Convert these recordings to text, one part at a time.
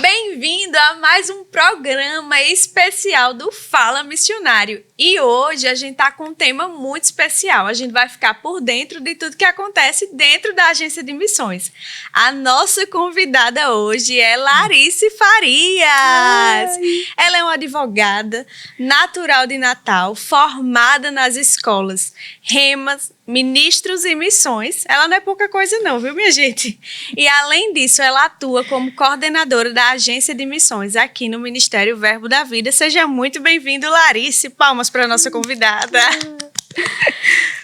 Bem-vindo a mais um programa especial do Fala Missionário. E hoje a gente tá com um tema muito especial. A gente vai ficar por dentro de tudo que acontece dentro da agência de missões. A nossa convidada hoje é Larice Farias. Ai. Ela é uma advogada natural de Natal, formada nas escolas Remas, Ministros e Missões. Ela não é pouca coisa não, viu, minha gente? E além disso, ela atua como coordenadora da agência de missões aqui no Ministério Verbo da Vida. Seja muito bem-vindo, Larice. Palmas para a nossa convidada.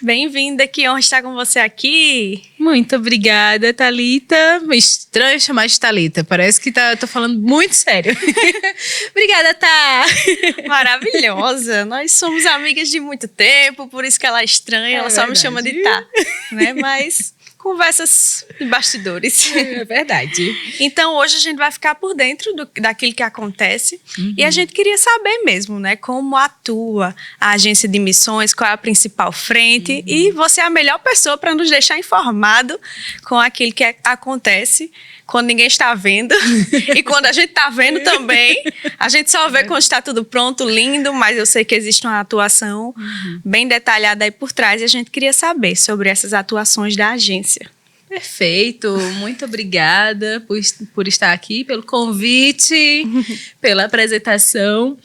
Bem-vinda, que honra estar com você aqui. Muito obrigada, Thalita. Estranho chamar de Thalita, parece que tô falando muito sério. Obrigada, Tá. Maravilhosa. Nós somos amigas de muito tempo, por isso que ela é estranha, ela só me chama de Tá, né? Mas conversas de bastidores. É verdade. Então, hoje a gente vai ficar por dentro daquilo que acontece. E a gente queria saber mesmo, né? Como atua a agência de missões, qual é a principal frente. E você é a melhor pessoa para nos deixar informado com aquilo que acontece quando ninguém está vendo. E quando a gente está vendo também. A gente só vê quando está tudo pronto, lindo, mas eu sei que existe uma atuação bem detalhada aí por trás. E a gente queria saber sobre essas atuações da agência. Perfeito, muito obrigada por estar aqui, pelo convite, pela apresentação.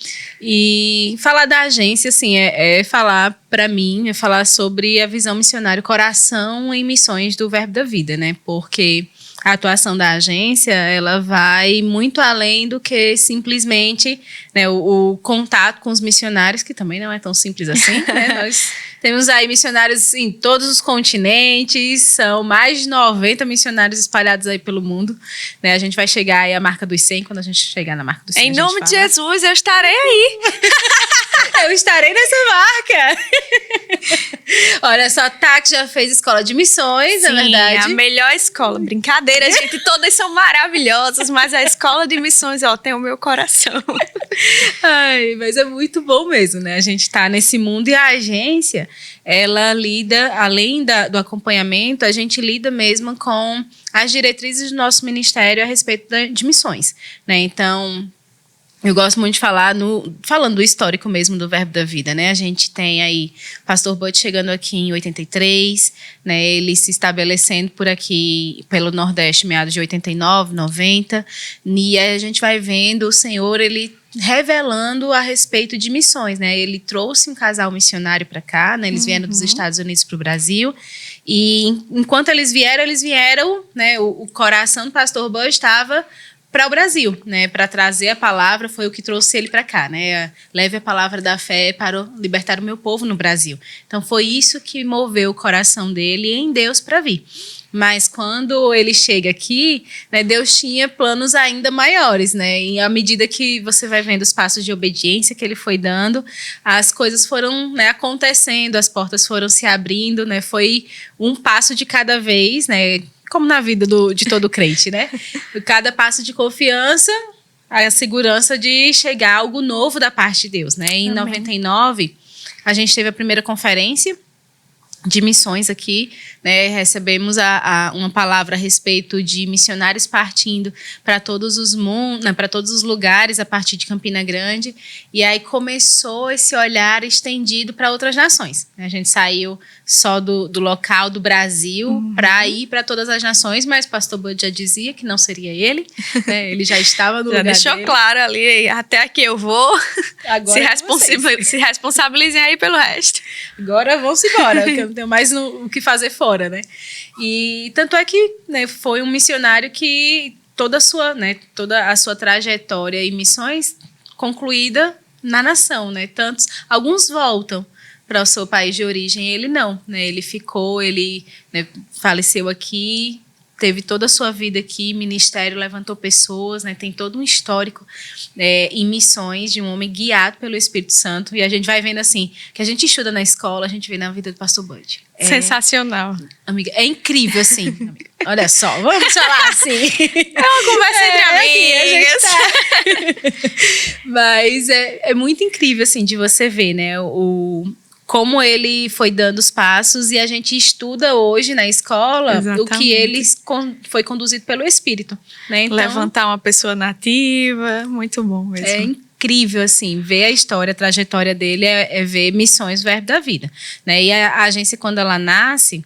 E falar da agência, assim, é falar para mim, é falar sobre a visão missionária, coração em missões do Verbo da Vida, né? Porque a atuação da agência, ela vai muito além do que simplesmente, né, o contato com os missionários, que também não é tão simples assim, né? Nós temos aí missionários em todos os continentes, são mais de 90 missionários espalhados aí pelo mundo, né? A gente vai chegar aí à marca dos 100, quando a gente chegar na marca dos 100. Em nome de Jesus, eu estarei aí. Eu estarei nessa marca. Olha só, Tá, que já fez escola de missões, é verdade. A melhor escola. Brincadeira, gente, todas são maravilhosas, mas a escola de missões, ó, tem o meu coração. Ai, mas é muito bom mesmo, né? A gente tá nesse mundo e a agência, ela lida, além do acompanhamento, a gente lida mesmo com as diretrizes do nosso ministério a respeito de missões, né? Então, eu gosto muito de falar, falando do histórico mesmo do Verbo da Vida, né? A gente tem aí Pastor Bud chegando aqui em 83, né? Ele se estabelecendo por aqui, pelo Nordeste, meados de 89, 90. E aí a gente vai vendo o Senhor, ele revelando a respeito de missões, né? Ele trouxe um casal missionário para cá, né? Eles vieram dos Estados Unidos para o Brasil. E enquanto eles vieram, né? O coração do Pastor Bud estava para o Brasil, né, para trazer a palavra, foi o que trouxe ele para cá, né, leve a palavra da fé para libertar o meu povo no Brasil. Então foi isso que moveu o coração dele em Deus para vir. Mas quando ele chega aqui, né, Deus tinha planos ainda maiores, né, e à medida que você vai vendo os passos de obediência que ele foi dando, as coisas foram, né, acontecendo, as portas foram se abrindo, né, foi um passo de cada vez, né, como na vida de todo crente, né? Cada passo de confiança, a segurança de chegar algo novo da parte de Deus, né? Em 99, a gente teve a primeira conferência de missões aqui, né? Recebemos uma palavra a respeito de missionários partindo para todos os mundos, né? Para todos os lugares a partir de Campina Grande, e aí começou esse olhar estendido para outras nações. A gente saiu só do local do Brasil para ir para todas as nações, mas o pastor Bud já dizia que não seria ele, né? Ele já estava no lugar dele. Já deixou claro ali, até aqui eu vou. Agora se responsabilizem aí pelo resto. Agora vamos embora, porque eu não tenho mais o que fazer fora, né? E tanto é que, né, foi um missionário que toda a sua trajetória e missões concluída na nação, né? Alguns voltam para o seu país de origem, ele não, né? Ele ficou, né, faleceu aqui, teve toda a sua vida aqui, ministério, levantou pessoas, né? Tem todo um histórico em missões de um homem guiado pelo Espírito Santo. E a gente vai vendo assim, que a gente estuda na escola, a gente vê na vida do pastor Bud. Sensacional. Amiga, é incrível, assim. Amiga, olha só, vamos falar assim. É uma conversa entre amigas. Mas é muito incrível, assim, de você ver, né, como ele foi dando os passos, e a gente estuda hoje na escola Exatamente. o que ele foi conduzido pelo Espírito, né? Então, Levantar uma pessoa nativa, muito bom mesmo. é incrível, assim, ver a história, a trajetória dele é ver Missões Verbo da Vida, né? E a agência, quando ela nasce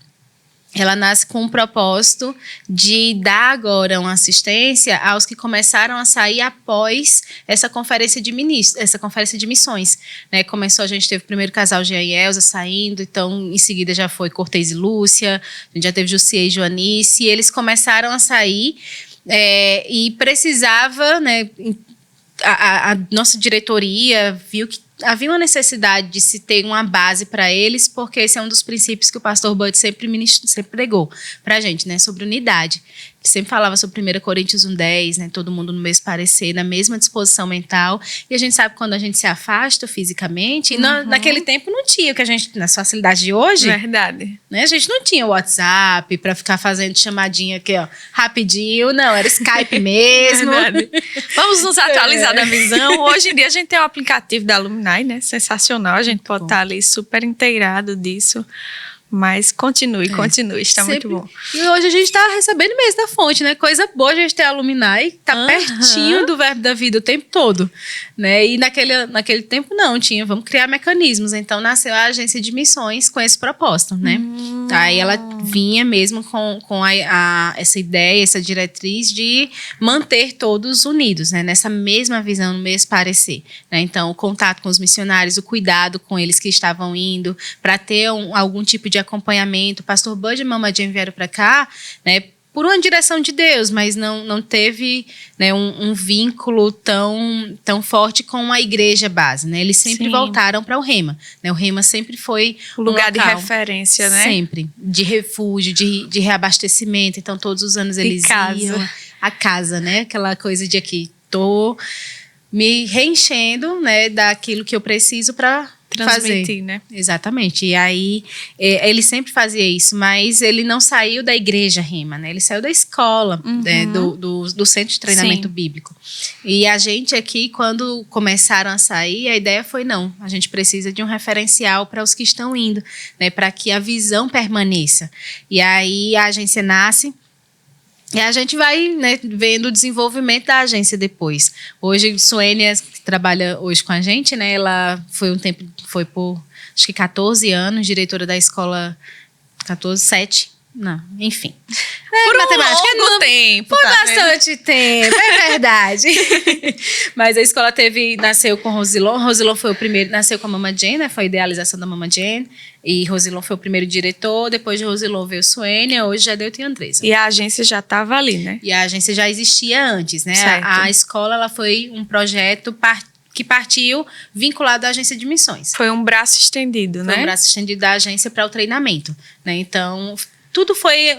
com o propósito de dar agora uma assistência aos que começaram a sair após essa conferência de ministros, essa conferência de missões, né? Começou, a gente teve o primeiro casal, Jean e Elza, saindo, então em seguida já foi Cortez e Lúcia, a gente já teve Jussier e Joanice, e eles começaram a sair e precisava, né? A nossa diretoria viu que havia uma necessidade de se ter uma base para eles, porque esse é um dos princípios que o pastor Bud sempre pregou para a gente, né, sobre unidade. Ele sempre falava sobre 1 Coríntios 1:10, né, todo mundo no mesmo parecer, na mesma disposição mental, e a gente sabe que quando a gente se afasta fisicamente, e naquele tempo não tinha o que a gente, nas facilidades de hoje, Verdade. né, a gente não tinha WhatsApp para ficar fazendo chamadinha aqui, ó, rapidinho, não, era Skype mesmo. Verdade. Vamos nos atualizar da visão. Hoje em dia a gente tem o aplicativo da Alumni, né? Sensacional, a gente pode estar ali super inteirado disso. Mas continue, está Sempre. muito bom. E hoje a gente está recebendo mesmo da fonte, né? Coisa boa a gente ter Alumni, tá pertinho do Verbo da Vida o tempo todo, né? E naquele tempo não tinha, vamos criar mecanismos. Então nasceu a agência de missões com esse propósito, né? Aí ela vinha mesmo com essa ideia, essa diretriz de manter todos unidos, né? Nessa mesma visão, no mesmo parecer, né? Então o contato com os missionários, o cuidado com eles que estavam indo, para ter algum tipo de acompanhamento. O pastor Bud e Mama Jane vieram para cá, né, por uma direção de Deus, mas não teve, né, um vínculo tão forte com a igreja base, né? Eles sempre voltaram para o Rema, né? O Rema sempre foi o lugar de referência, né? Sempre, de refúgio, de reabastecimento. Então todos os anos eles iam a casa, né? Aquela coisa de aqui, tô me reenchendo, né, daquilo que eu preciso para transmitir, fazer. Né? Exatamente. E aí, ele sempre fazia isso, mas ele não saiu da igreja Rema, né? Ele saiu da escola, né, do centro de treinamento bíblico. E a gente aqui, quando começaram a sair, a ideia foi, não, a gente precisa de um referencial para os que estão indo, né, para que a visão permaneça. E aí, a agência nasce. E a gente vai, né, vendo o desenvolvimento da agência depois. Hoje, Suênia, que trabalha hoje com a gente, né, ela foi por acho que 14 anos, diretora da escola, 7, não, enfim. Por matemática um longo tempo. Por bastante tempo, é verdade. Mas a escola nasceu com Rosilon. Rosilon foi o primeiro, nasceu com a Mama Jane, né? Foi a idealização da Mama Jane. E Rosilon foi o primeiro diretor. Depois de Rosilon veio Suênia, hoje já deu e Andresa. E a agência já estava ali, né? E a agência já existia antes, né? A escola, ela foi um projeto que partiu vinculado à agência de missões. Foi um braço estendido, né? Foi um braço estendido da agência para o treinamento, né? Então, tudo foi...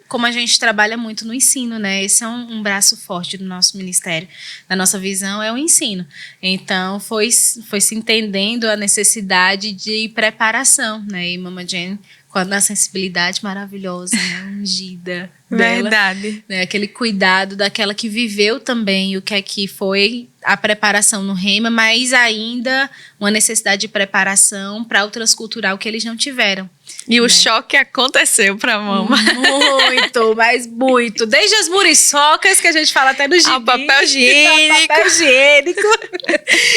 Como a gente trabalha muito no ensino, né? Esse é um braço forte do nosso ministério. Da nossa visão é o ensino. Então, foi se entendendo a necessidade de preparação, né? E Mama Jane, com a sensibilidade maravilhosa, né? Ungida dela. Verdade. Né? Aquele cuidado daquela que viveu também o que é que foi a preparação no Rema, mas ainda uma necessidade de preparação para o transcultural que eles não tiveram. E o choque aconteceu para a Mama. Muito, mas muito. Desde as muriçocas, que a gente fala até no gibi. Ao papel higiênico. Papel higiênico.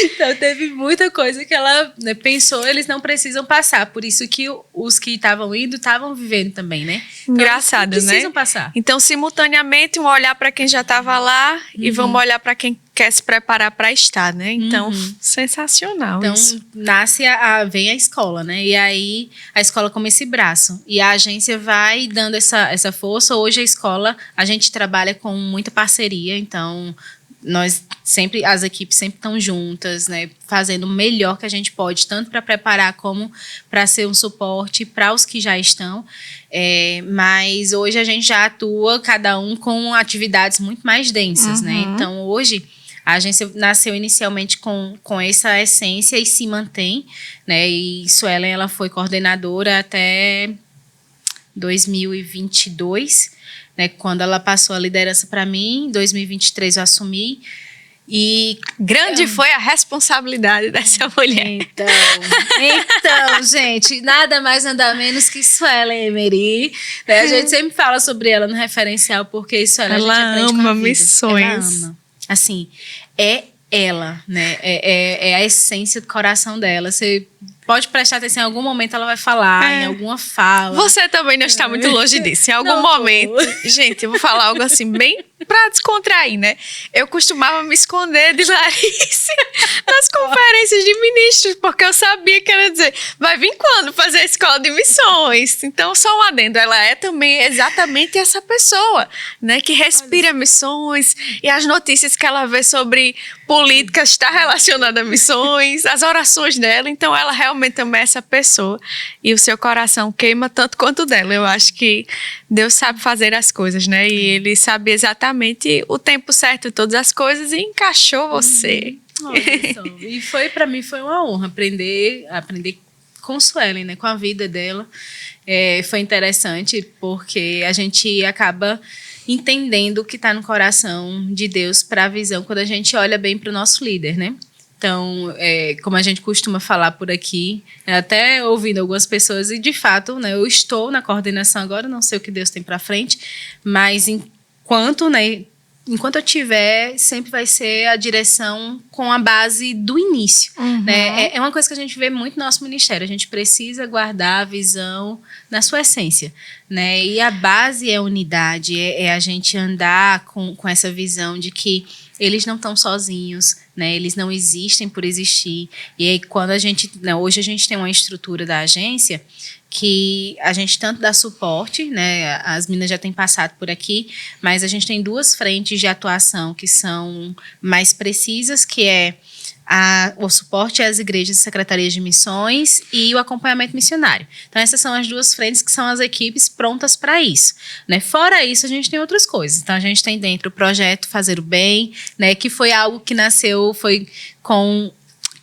Então, teve muita coisa que ela, né, pensou, eles não precisam passar. Por isso que os que estavam indo, estavam vivendo também, né? Então, engraçado, eles né? precisam passar. Então, simultaneamente, um olhar para quem já estava lá e vamos olhar para quem quer se preparar para estar, né? Então, sensacional então, isso. Vem a escola, né? E aí, a escola como esse braço. E a agência vai dando essa força. Hoje, a escola, a gente trabalha com muita parceria. Então, as equipes sempre estão juntas, né? Fazendo o melhor que a gente pode, tanto para preparar como para ser um suporte para os que já estão. Mas hoje a gente já atua, cada um com atividades muito mais densas, né? Então, hoje... A agência nasceu inicialmente com essa essência e se mantém, né? E Suelen, ela foi coordenadora até 2022, né? Quando ela passou a liderança para mim, em 2023 eu assumi. E grande foi a responsabilidade dessa mulher. Então, gente, nada mais, nada menos que Suelen Emery. Né? A gente sempre fala sobre ela no referencial, porque Suelen, ela a gente aprende ama com a vida. missões. Ela ama. Assim, é ela, né? É a essência do coração dela. Você pode prestar atenção, em algum momento ela vai falar, em alguma fala. Você também não está muito longe disso. Em algum momento, gente, eu vou falar algo assim, bem pra descontrair, né? Eu costumava me esconder de Larice nas conferências de ministros, porque eu sabia que ela ia dizer, vai vir quando fazer a escola de missões? Então, só um adendo, ela é também exatamente essa pessoa, né? Que respira missões e as notícias que ela vê sobre política está relacionada a missões, as orações dela, então ela realmente também é essa pessoa e o seu coração queima tanto quanto o dela. Eu acho que Deus sabe fazer as coisas, né? E Ele sabe exatamente o tempo certo de todas as coisas e encaixou você. E para mim foi uma honra aprender com Suelen, né? Com a vida dela. Foi interessante porque a gente acaba entendendo o que está no coração de Deus para a visão quando a gente olha bem para o nosso líder, né? Então, como a gente costuma falar por aqui, até ouvindo algumas pessoas, e de fato, né, eu estou na coordenação agora, não sei o que Deus tem para frente, mas enquanto eu tiver, sempre vai ser a direção com a base do início. Né? É uma coisa que a gente vê muito no nosso ministério, a gente precisa guardar a visão na sua essência. Né? E a base é a unidade, é a gente andar com essa visão de que eles não estão sozinhos, né? Eles não existem por existir. E aí, quando hoje a gente tem uma estrutura da agência que a gente tanto dá suporte, né? As meninas já têm passado por aqui, mas a gente tem 2 frentes de atuação que são mais precisas, que é o suporte às igrejas e secretarias de missões e o acompanhamento missionário. Então, essas são as 2 frentes que são as equipes prontas para isso. Né? Fora isso, a gente tem outras coisas. Então, a gente tem dentro o projeto Fazer o Bem, né, que foi algo que nasceu, foi com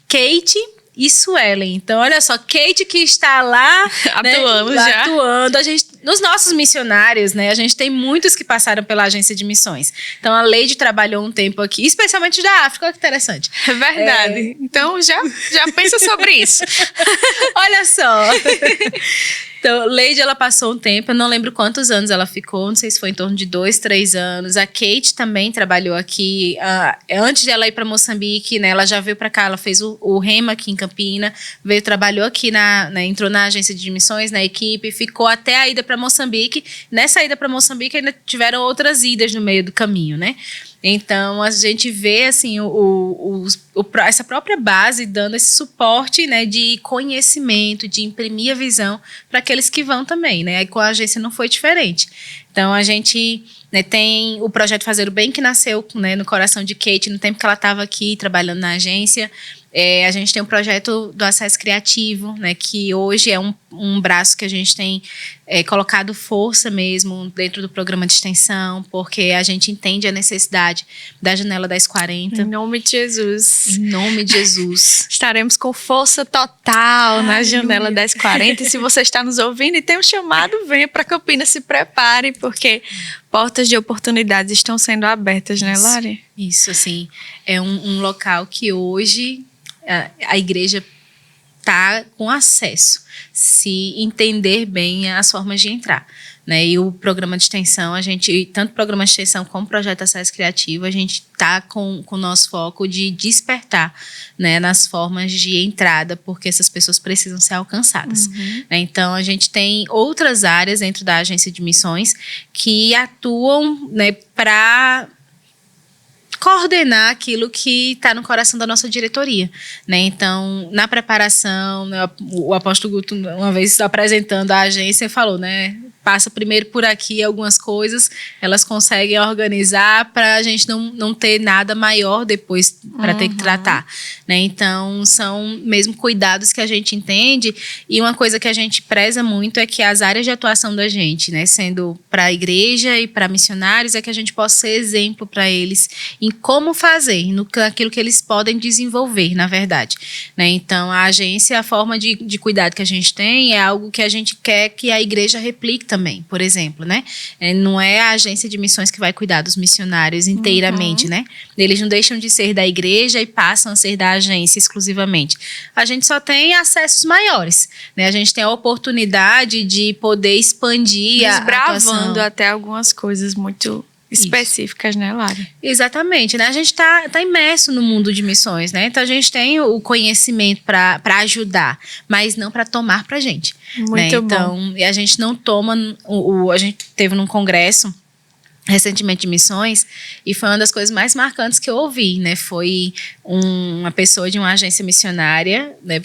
Kate e Suelen. Então, olha só, Kate que está lá atuando, né, já. Atuando. Nos nossos missionários, né, a gente tem muitos que passaram pela agência de missões. Então, a Leide trabalhou um tempo aqui, especialmente da África, olha que interessante. É verdade. Então, já pensa sobre isso. Olha só. Então, Leide, ela passou um tempo, eu não lembro quantos anos ela ficou, não sei se foi em torno de 2, 3 anos. A Kate também trabalhou aqui. Antes de ela ir para Moçambique, né, ela já veio para cá, ela fez o Rema aqui em Campina, trabalhou aqui, entrou na agência de missões, na equipe, ficou até a ida para Moçambique. Nessa ida para Moçambique ainda tiveram outras idas no meio do caminho, né? Então, a gente vê assim, essa própria base dando esse suporte, né, de conhecimento, de imprimir a visão para aqueles que vão também. Né? Aí com a agência não foi diferente. Então, a gente tem o projeto Fazer o Bem, que nasceu no coração de Kate no tempo que ela estava aqui trabalhando na agência. A gente tem o projeto do Acesso Criativo, né, que hoje é um braço que a gente tem colocado força mesmo dentro do programa de extensão, porque a gente entende a necessidade da janela 1040. Em nome de Jesus. Em nome de Jesus. Estaremos com força total na janela 1040. E se você está nos ouvindo e tem um chamado, venha para Campinas, se prepare, porque portas de oportunidades estão sendo abertas, né, Lari? Isso, assim, é um local que hoje a igreja está com acesso, se entender bem as formas de entrar. Né? E o programa de extensão, tanto o programa de extensão como o projeto Acesso Criativo, a gente está com o nosso foco de despertar, né, nas formas de entrada, porque essas pessoas precisam ser alcançadas. Né? Então, a gente tem outras áreas dentro da agência de missões que atuam, né, para coordenar aquilo que está no coração da nossa diretoria, né? Então, na preparação, né, o apóstolo Guto, uma vez apresentando a agência, falou, né? Passa primeiro por aqui algumas coisas, elas conseguem organizar para a gente não ter nada maior depois para ter que tratar. Né? Então, são mesmo cuidados que a gente entende, e uma coisa que a gente preza muito é que as áreas de atuação da gente, né, sendo para a igreja e para missionários, é que a gente possa ser exemplo para eles em como fazer, naquilo que eles podem desenvolver, na verdade. Né? Então, a agência, a forma de cuidado que a gente tem é algo que a gente quer que a igreja replique também. também, por exemplo, né? Não é a agência de missões que vai cuidar dos missionários inteiramente, né? Eles não deixam de ser da igreja e passam a ser da agência exclusivamente. A gente só tem acessos maiores, né? A gente tem a oportunidade de poder expandir a atuação. Desbravando até algumas coisas muito específicas, né, Lara? Exatamente, né? A gente tá imerso no mundo de missões, né? Então a gente tem o conhecimento para ajudar, mas não para tomar pra gente. Muito né? bom. Então, e a gente não toma a gente teve num congresso recentemente de missões, e foi uma das coisas mais marcantes que eu ouvi, né? Foi uma pessoa de uma agência missionária, né?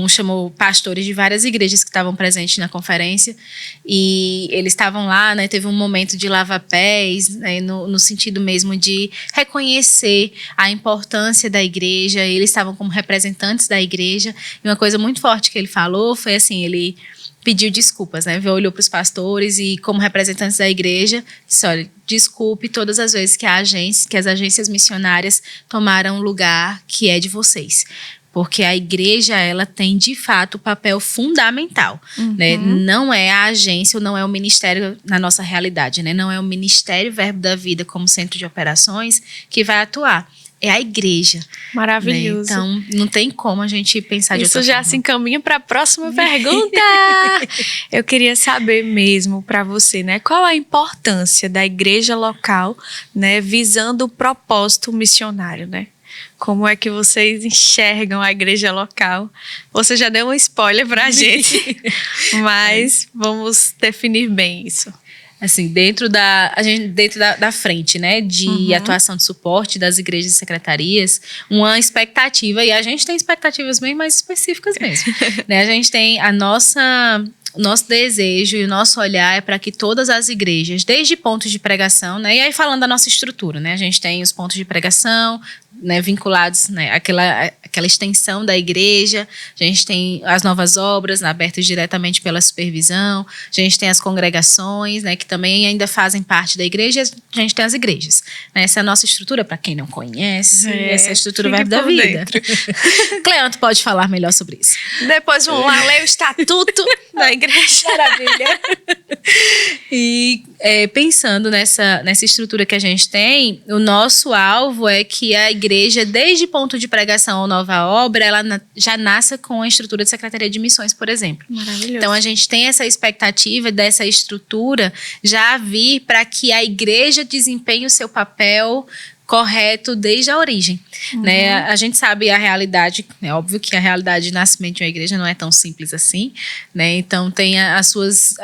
Chamou pastores de várias igrejas que estavam presentes na conferência, e eles estavam lá, né? Teve um momento de lavar pés, né? No sentido mesmo de reconhecer a importância da igreja. Eles estavam como representantes da igreja, e uma coisa muito forte que ele falou foi assim, ele pediu desculpas, né? Olhou para os pastores e, como representantes da igreja, disse: olha, desculpe todas as vezes que as agências missionárias tomaram o lugar que é de vocês. Porque a igreja, ela tem, de fato, o papel fundamental. Né? Não é a agência ou não é o ministério na nossa realidade. Né? Não é o Ministério Verbo da Vida como centro de operações que vai atuar. É a igreja. Maravilhoso. Né? Então, não tem como a gente pensar de outra forma. Isso já se encaminha para a próxima pergunta. Eu queria saber mesmo para você, né? Qual a importância da igreja local, né? Visando o propósito missionário, né? Como é que vocês enxergam a igreja local? Você já deu um spoiler para a gente, mas vamos definir bem isso. Assim, dentro da frente, né, de atuação de suporte das igrejas e secretarias, uma expectativa, e a gente tem expectativas bem mais específicas mesmo, né, a gente tem o nosso desejo e o nosso olhar é para que todas as igrejas, desde pontos de pregação, né, e aí falando da nossa estrutura, né, a gente tem os pontos de pregação, né, vinculados, né, àquela extensão da igreja, a gente tem as novas obras, né, abertas diretamente pela supervisão, a gente tem as congregações, né, que também ainda fazem parte da igreja, a gente tem as igrejas. Né, essa é a nossa estrutura, para quem não conhece, essa é a estrutura Verbo da Vida. Cleanto pode falar melhor sobre isso. Depois vamos lá ler o estatuto da igreja. Maravilha. E pensando nessa estrutura que a gente tem, o nosso alvo é que a igreja, desde ponto de pregação ou nova obra, ela já nasça com a estrutura de secretaria de missões, por exemplo. Maravilhoso. Então, a gente tem essa expectativa dessa estrutura já vir para que a igreja desempenhe o seu papel correto desde a origem. Né? A gente sabe a realidade, é óbvio que a realidade de nascimento de uma igreja não é tão simples assim, né? Então tem as suas,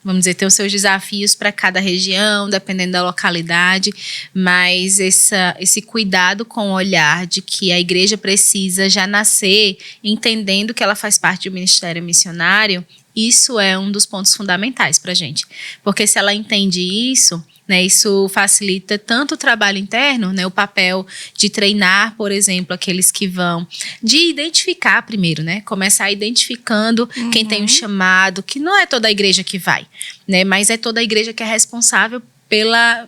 vamos dizer, tem os seus desafios para cada região, dependendo da localidade, mas esse cuidado com o olhar de que a igreja precisa já nascer entendendo que ela faz parte do ministério missionário, isso é um dos pontos fundamentais para a gente. Porque se ela entende isso, né, isso facilita tanto o trabalho interno, né, o papel de treinar, por exemplo, aqueles que vão, de identificar primeiro, né, começar identificando quem tem um chamado, que não é toda a igreja que vai, né, mas é toda a igreja que é responsável pela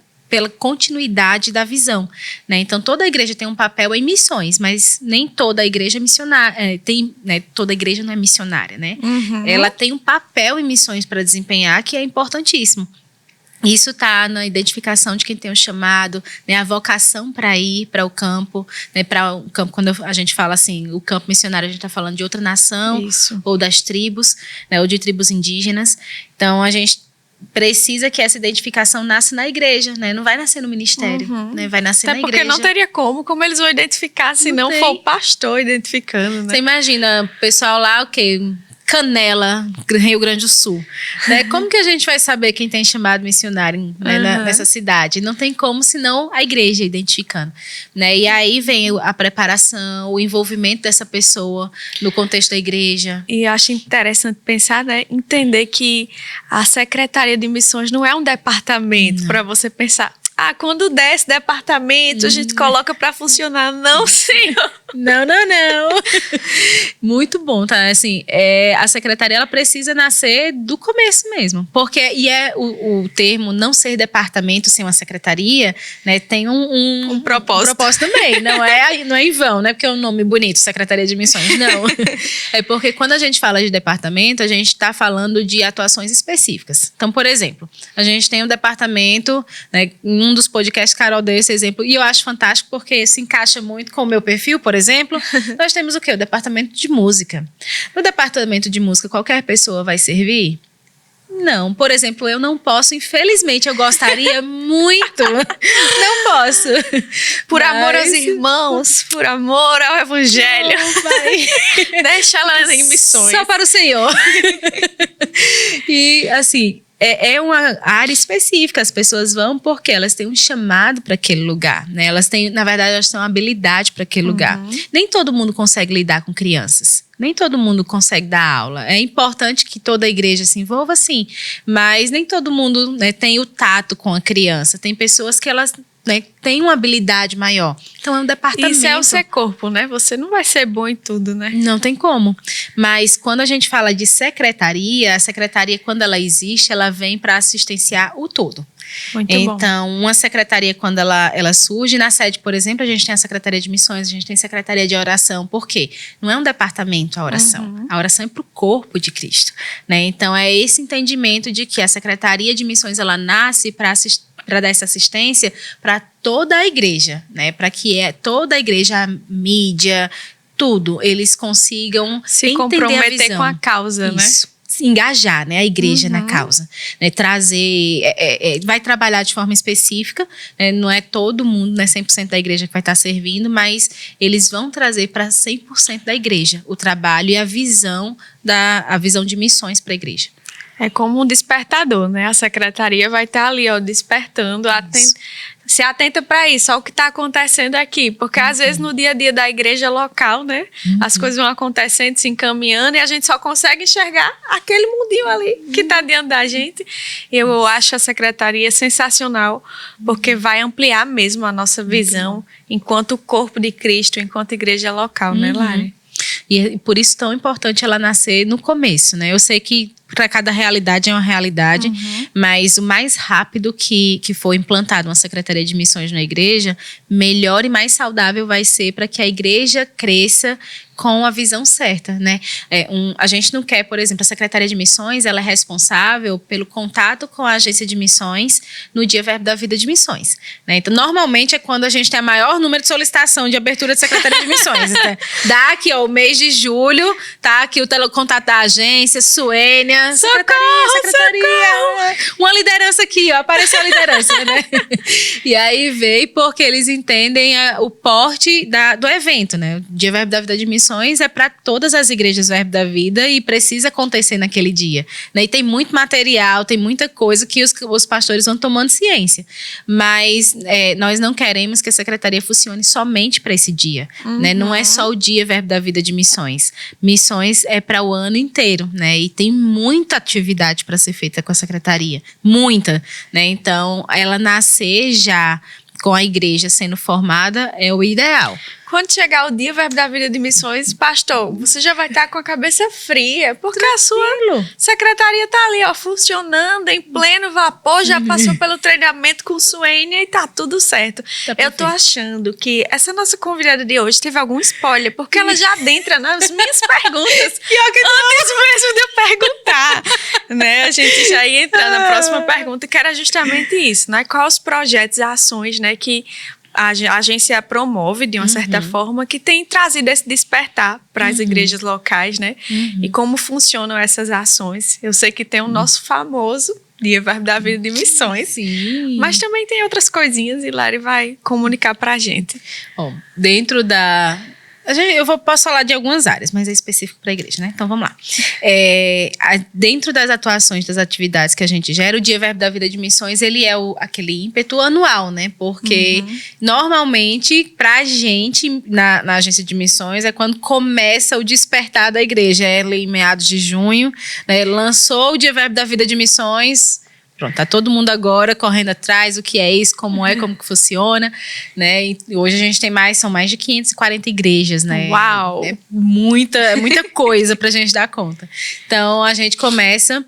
continuidade da visão, né? Então toda a igreja tem um papel em missões, mas nem toda a igreja é missionária, toda a igreja não é missionária, né? Ela tem um papel em missões para desempenhar que é importantíssimo. Isso está na identificação de quem tem um chamado, né, a vocação para ir para o campo, né, para o campo, quando a gente fala assim, o campo missionário, a gente está falando de outra nação, ou das tribos, né, ou de tribos indígenas. Então a gente precisa que essa identificação nasça na igreja, né? Não vai nascer no ministério, né? Vai nascer na igreja. Até porque não teria como eles vão identificar se não for o pastor identificando, né? Você imagina, o pessoal lá, Canela, Rio Grande do Sul, né? Como que a gente vai saber quem tem chamado missionário, né, nessa cidade? Não tem como, senão a igreja identificando, né? E aí vem a preparação, o envolvimento dessa pessoa no contexto da igreja. E eu acho interessante pensar, né? Entender que a Secretaria de Missões não é um departamento para você pensar, quando desce departamento, a gente coloca para funcionar. Não, senhor. Não. Muito bom, tá? Assim, a secretaria, ela precisa nascer do começo mesmo. Porque, o termo não ser departamento sem uma secretaria, né? Tem um propósito. Também. Não é em vão, né? Porque é um nome bonito, Secretaria de Missões. Não. É porque quando a gente fala de departamento, a gente está falando de atuações específicas. Então, por exemplo, a gente tem um departamento, né? Em um dos podcasts, Carol deu esse exemplo, e eu acho fantástico porque se encaixa muito com o meu perfil, por exemplo. Nós temos o quê? O departamento de música. No departamento de música, qualquer pessoa vai servir? Não. Por exemplo, eu não posso, infelizmente, eu gostaria muito. Não posso. Por amor aos irmãos, por amor ao evangelho. Não, vai. Deixa ela em missões. Só para o Senhor. E, assim, é uma área específica. As pessoas vão porque elas têm um chamado para aquele lugar, né? Elas têm, na verdade, elas têm uma habilidade para aquele lugar. Nem todo mundo consegue lidar com crianças. Nem todo mundo consegue dar aula. É importante que toda a igreja se envolva, sim. Mas nem todo mundo, né, tem o tato com a criança. Tem pessoas que elas, né, têm uma habilidade maior. Então é um departamento. Isso é o ser corpo, né? Você não vai ser bom em tudo, né? Não tem como. Mas quando a gente fala de secretaria, a secretaria, quando ela existe, ela vem para assistenciar o todo. Muito então, bom. Uma secretaria, quando ela surge, na sede, por exemplo, a gente tem a Secretaria de Missões, a gente tem a Secretaria de Oração. Por quê? Não é um departamento a oração. A oração é para o corpo de Cristo, né? Então, é esse entendimento de que a Secretaria de Missões, ela nasce para dar essa assistência para toda a igreja, né? Para que toda a igreja, a mídia, tudo, eles consigam se comprometer com a causa, isso, né? Se engajar, né, a igreja na causa, né, trazer, vai trabalhar de forma específica, né, não é todo mundo, não é 100% da igreja que vai estar servindo, mas eles vão trazer para 100% da igreja o trabalho e a visão de missões para a igreja. É como um despertador, né? A secretaria vai estar ali, ó, despertando, se atenta para isso, ao que está acontecendo aqui. Porque às vezes no dia a dia da igreja local, né? As coisas vão acontecendo, se encaminhando, e a gente só consegue enxergar aquele mundinho ali que está diante da gente. Eu acho a secretaria sensacional, porque vai ampliar mesmo a nossa visão enquanto corpo de Cristo, enquanto igreja local, né, Lari? E por isso tão importante ela nascer no começo, né? Eu sei que para cada realidade é uma realidade, mas o mais rápido que for implantado uma Secretaria de Missões na igreja, melhor e mais saudável vai ser para que a igreja cresça com a visão certa, né? A gente não quer, por exemplo, a Secretaria de Missões, ela é responsável pelo contato com a agência de missões no dia Verbo da Vida de Missões, né? Então, normalmente é quando a gente tem a maior número de solicitação de abertura de Secretaria de Missões. Então, dá aqui, ó, o mês de julho, tá aqui o telecontato da agência, Suênia, secretaria. Uma liderança aqui, ó, apareceu a liderança, né? E aí veio porque eles entendem o porte do evento, né? O dia Verbo da Vida de Missões é para todas as igrejas Verbo da Vida e precisa acontecer naquele dia, né? E tem muito material, tem muita coisa que os pastores vão tomando ciência, mas nós não queremos que a secretaria funcione somente para esse dia, né? Não é só o dia Verbo da Vida de Missões. Missões é para o ano inteiro, né? E tem muita atividade para ser feita com a secretaria, muita, né? Então, ela nascer já com a igreja sendo formada é o ideal. Quando chegar o dia Verbo da Vida de Missões, pastor, você já vai estar com a cabeça fria, porque a sua secretaria está ali, ó, funcionando em pleno vapor, já passou pelo treinamento com Suênia e tá tudo certo. Eu tô achando que essa nossa convidada de hoje teve algum spoiler, porque ela já adentra nas minhas perguntas. Pior que antes mesmo de eu perguntar, né? A gente já ia entrar na próxima pergunta, que era justamente isso, né? Quais os projetos e ações, né, que a agência promove de uma certa forma, que tem trazido esse despertar para as igrejas locais, né? E como funcionam essas ações. Eu sei que tem o nosso famoso Dia Verbo da Vida de Missões. Sim. Mas também tem outras coisinhas e Lari vai comunicar para a gente. Bom, dentro posso falar de algumas áreas, mas é específico para a igreja, né? Então, vamos lá. Dentro das atuações, das atividades que a gente gera, o Dia Verbo da Vida de Missões, ele é aquele ímpeto anual, né? Porque, normalmente, para a gente, na agência de missões, é quando começa o despertar da igreja. Em meados de junho, né? Lançou o Dia Verbo da Vida de Missões. Pronto, tá todo mundo agora correndo atrás, o que é isso, como que funciona, né? E hoje a gente são mais de 540 igrejas, né? Uau! É muita coisa pra gente dar conta. Então, a gente começa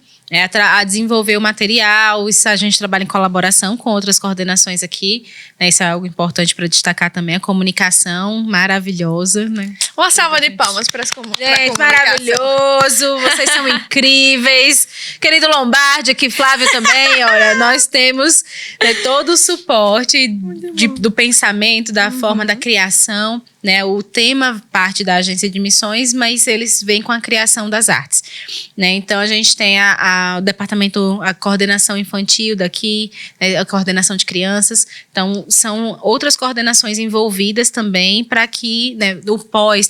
a desenvolver o material, isso a gente trabalha em colaboração com outras coordenações aqui, né? Isso é algo importante para destacar também, a comunicação maravilhosa, né? Uma salva de palmas para as Gente, maravilhoso, vocês são incríveis. Querido Lombardi, aqui Flávio também, olha, nós temos todo o suporte do pensamento, da forma da criação, né? O tema parte da agência de missões, mas eles vêm com a criação das artes, né? Então a gente tem o departamento, a coordenação infantil daqui, né? A coordenação de crianças. Então são outras coordenações envolvidas também para que, né, o pós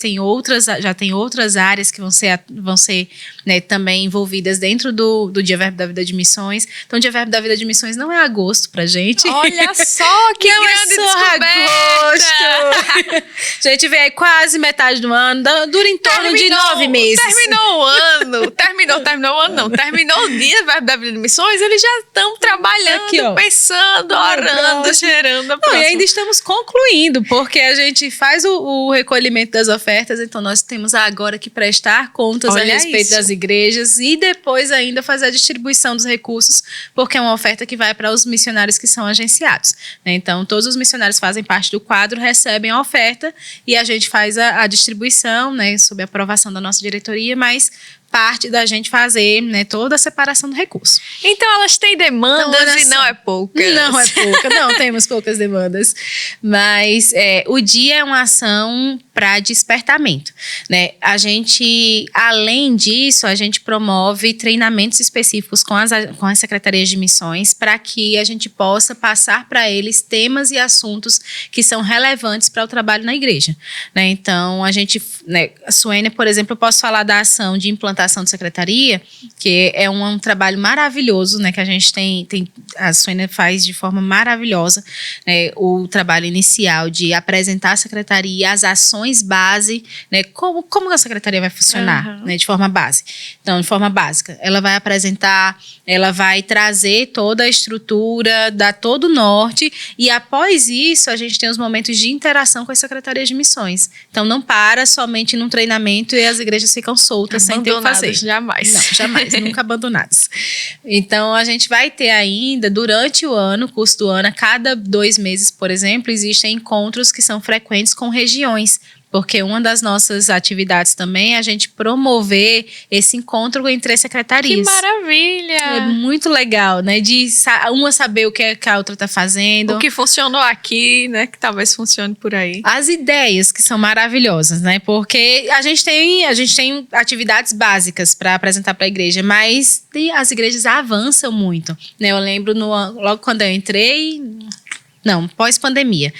já tem outras áreas que vão ser né, também envolvidas dentro do Dia Verbo da Vida de Missões. Então o Dia Verbo da Vida de Missões não é agosto pra gente. Olha só que não grande é só descoberta! A gente vê aí quase metade do ano, dura em torno de 9 meses. Terminou o ano. Terminou o ano, não. Terminou o dia da Vida de Missões, eles já estão trabalhando, aqui, pensando, orando, cheirando. E ainda estamos concluindo, porque a gente faz o recolhimento das ofertas, então nós temos agora que prestar contas a respeito das igrejas e depois ainda fazer a distribuição dos recursos, porque é uma oferta que vai para os missionários que são agenciados, né? Então, todos os missionários fazem parte do quadro, recebem a oferta e a gente faz a distribuição, né, sob a aprovação da nossa diretoria, mas parte da gente fazer, né, toda a separação do recurso. Então elas têm demandas e não é poucas. Não é pouca, não temos poucas demandas. Mas o dia é uma ação para despertamento, né? A gente, além disso, a gente promove treinamentos específicos com as secretarias de missões para que a gente possa passar para eles temas e assuntos que são relevantes para o trabalho na igreja, né? Então, a gente, né, a Suênia, por exemplo, eu posso falar da ação de implantação de secretaria, que é um trabalho maravilhoso, né, que a gente a Suênia faz de forma maravilhosa, né, o trabalho inicial de apresentar a secretaria, as ações base, né, como a secretaria vai funcionar, né, de forma base. Então, de forma básica, ela vai apresentar, ela vai trazer toda a estrutura, dar todo o norte, e após isso, a gente tem os momentos de interação com as secretarias de missões. Então, não para somente num treinamento e as igrejas ficam soltas sem ter o que fazer. Jamais. Não, jamais, nunca abandonados. Então, a gente vai ter ainda, durante o ano, curso do ano, a cada 2 meses, por exemplo, existem encontros que são frequentes com regiões, porque uma das nossas atividades também é a gente promover esse encontro entre as secretarias. Que maravilha! É muito legal, né? De uma saber o que a outra está fazendo. O que funcionou aqui, né? Que talvez funcione por aí. As ideias que são maravilhosas, né? Porque a gente tem atividades básicas para apresentar para a igreja, mas as igrejas avançam muito, né? Eu lembro logo quando eu entrei... Não, pós-pandemia.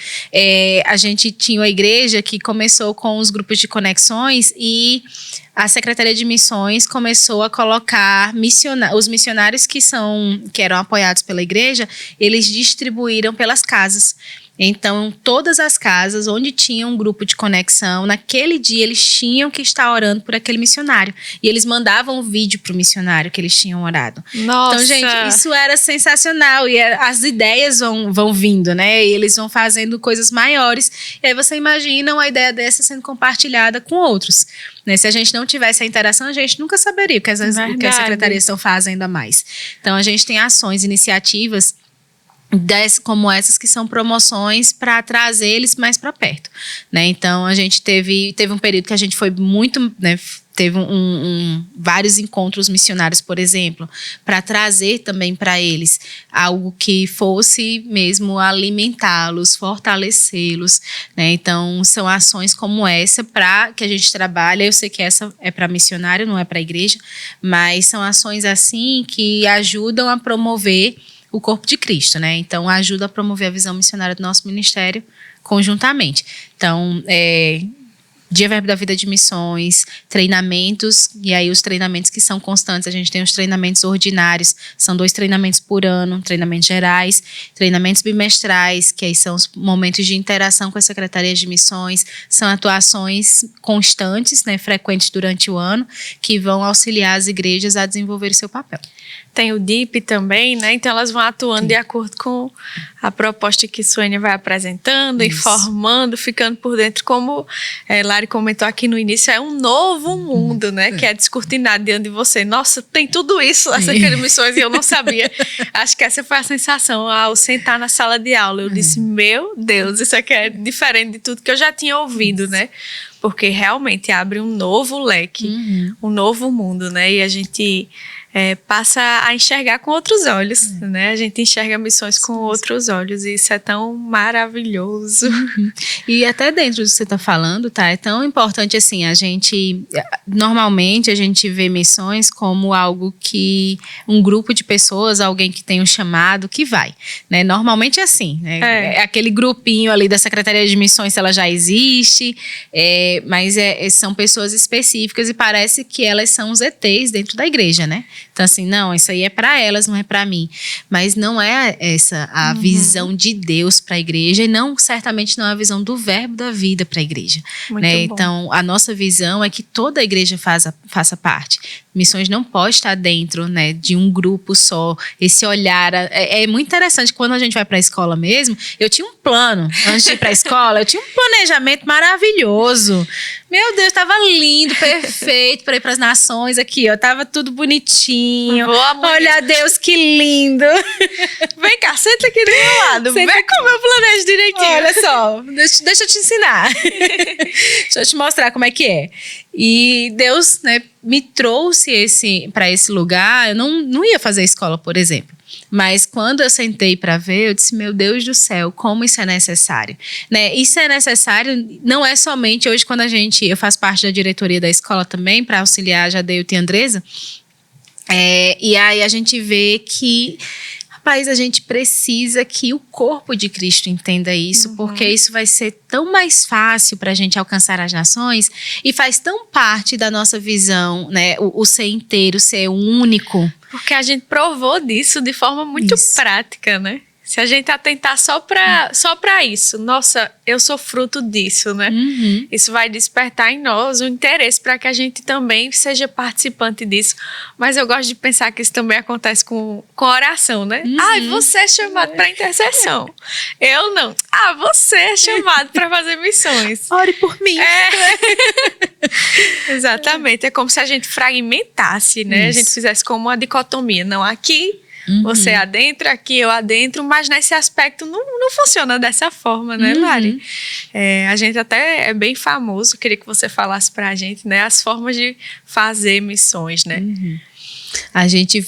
A gente tinha uma igreja que começou com os grupos de conexões e a Secretaria de Missões começou a colocar os missionários que eram apoiados pela igreja, eles distribuíram pelas casas. Então, todas as casas onde tinha um grupo de conexão, naquele dia eles tinham que estar orando por aquele missionário. E eles mandavam um vídeo para o missionário que eles tinham orado. Nossa! Então, gente, isso era sensacional. E as ideias vão vindo, né? E eles vão fazendo coisas maiores. E aí você imagina uma ideia dessa sendo compartilhada com outros. Né? Se a gente não tivesse a interação, a gente nunca saberia o que as secretarias estão fazendo a mais. Então, a gente tem ações, iniciativas como essas que são promoções para trazer eles mais para perto, né? Então a gente teve um período que a gente foi muito, né, teve vários encontros missionários, por exemplo, para trazer também para eles algo que fosse mesmo alimentá-los, fortalecê-los, né? Então são ações como essa para que a gente trabalha. Eu sei que essa é para missionário, não é para a igreja, mas são ações assim que ajudam a promover o corpo de Cristo, né? Então, ajuda a promover a visão missionária do nosso ministério conjuntamente. Então, Dia Verbo da Vida de Missões, treinamentos, e aí os treinamentos que são constantes, a gente tem os treinamentos ordinários, são 2 treinamentos por ano, treinamentos gerais, treinamentos bimestrais, que aí são os momentos de interação com as secretarias de missões, são atuações constantes, né, frequentes durante o ano, que vão auxiliar as igrejas a desenvolver o seu papel. Tem o DIP também, né? Então elas vão atuando de acordo com a proposta que Suênia vai apresentando, informando, ficando por dentro, como Lari comentou aqui no início, é um novo mundo, né? Que é descortinado diante de você. Nossa, tem tudo isso acerca de missões e eu não sabia. Acho que essa foi a sensação ao sentar na sala de aula. Eu disse, meu Deus, isso aqui é diferente de tudo que eu já tinha ouvido, né? Porque realmente abre um novo leque, um novo mundo, né? E a gente passa a enxergar com outros olhos, né? A gente enxerga missões com outros olhos e isso é tão maravilhoso. E até dentro do que você está falando, tá? É tão importante assim, normalmente a gente vê missões como algo que um grupo de pessoas, alguém que tem um chamado, que vai, né? Normalmente é assim, né? É aquele grupinho ali da Secretaria de Missões, se ela já existe, mas são pessoas específicas e parece que elas são os ETs dentro da igreja, né? Então, assim, não, isso aí é para elas, não é para mim. Mas não é essa a visão de Deus para a igreja e certamente não é a visão do Verbo da Vida para a igreja. Né? Então, a nossa visão é que toda a igreja faça parte. Missões não pode estar dentro, né, de um grupo só. Esse olhar é muito interessante. Quando a gente vai para a escola mesmo, eu tinha um plano antes de ir para a escola, eu tinha um planejamento maravilhoso. Meu Deus, estava lindo, perfeito para ir para as nações aqui, ó, tava tudo bonitinho. Olha, Deus, que lindo. Vem cá, senta aqui do meu lado. Vem como eu planejo direitinho. Olha só, deixa eu te ensinar. Deixa eu te mostrar como é que é. E Deus, né, me trouxe para esse lugar. Eu não ia fazer escola, por exemplo. Mas quando eu sentei para ver, eu disse, meu Deus do céu, como isso é necessário. Né? Isso é necessário, não é somente hoje quando eu faço parte da diretoria da escola também, para auxiliar a Jadeilton e a Andresa. E aí a gente vê que, rapaz, a gente precisa que o corpo de Cristo entenda isso, porque isso vai ser tão mais fácil para a gente alcançar as nações e faz tão parte da nossa visão, né? O ser inteiro, ser único. Porque a gente provou disso de forma muito prática, né? Se a gente atentar só para isso, nossa, eu sou fruto disso, né? Isso vai despertar em nós o interesse para que a gente também seja participante disso. Mas eu gosto de pensar que isso também acontece com oração, né? Você é chamado para intercessão. Eu não. Você é chamado para fazer missões. Ore por mim. Exatamente. É como se a gente fragmentasse, né? A gente fizesse como uma dicotomia. Não, aqui você adentro, aqui eu adentro, mas nesse aspecto não funciona dessa forma, né, Lari? A gente até é bem famoso, queria que você falasse pra gente, né, as formas de fazer missões, né? A gente,